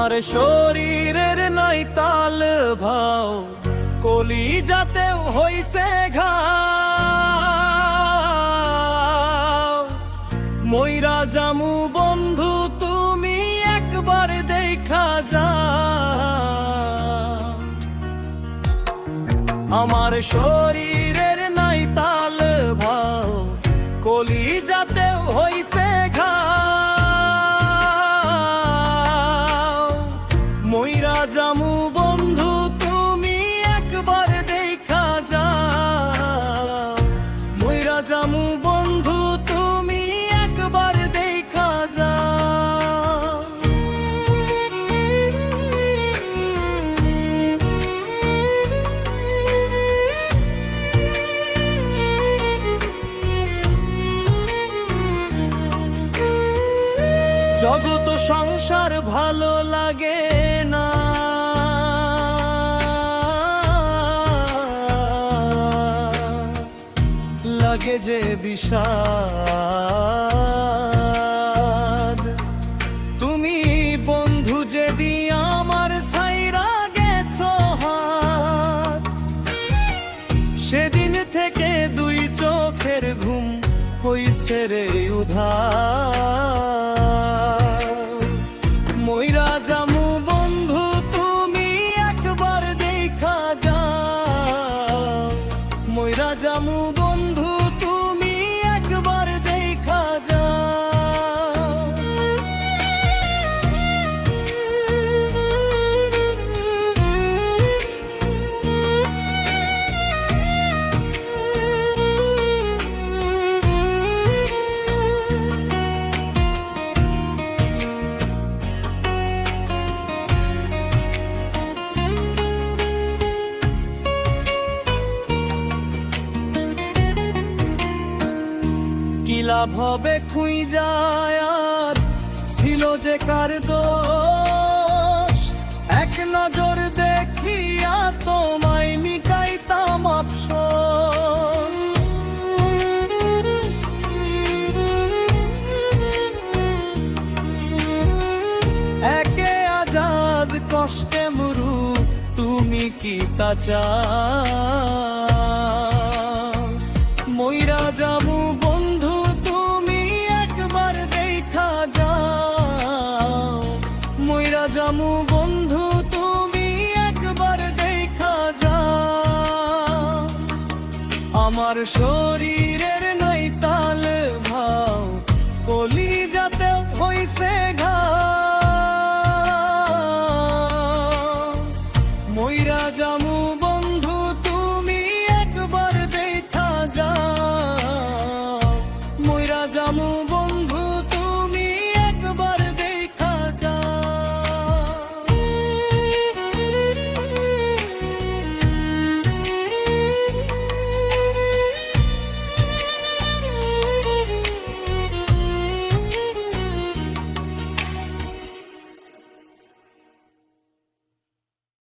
আমার শরীরের নাই তাল ভাও, কলিজাতেও হইছে ঘাও। মইরা জামু বন্ধু তুমি একবার দেখা যাও। আমার শরীরের নাই তাল ভাও, কলিজাতেও হইছে ঘাও। মইরা জামু বন্ধু তুমি একবার দেখা যাও। মইরা জামু বন্ধু তুমি একবার দেখা যাও। জগত সংসার ভালো লাগে না, লাগে যে বিষাদ। তুমি বন্ধু যেদি আমার ছাইরা গেছো হাত, সেদিন থেকে দুই চোখের ঘুম হইছে রে উধার। মইরা জামু বন্ধু তুমি একবার দেখা যাও। মইরা জামু বন্ধু তুমি একবার দেখা যাও। কি লাভ হবে খুই যায় আর ছিল যে কার দোষ। এক নজর দেখিয়া তোমায় মিটাইতাম আফসোস। একে আজাদ কষ্টে মরু তুমি কি তা চাও। মইরা যামু বন্ধু তুমি একবার দেখা যাও। মইরা যামু বন্ধু তুমি একবার দেখা যাও। আমার শরীরের নাই তাল ভাও, কলিজাতে হইছে ঘাও। মইরা যামু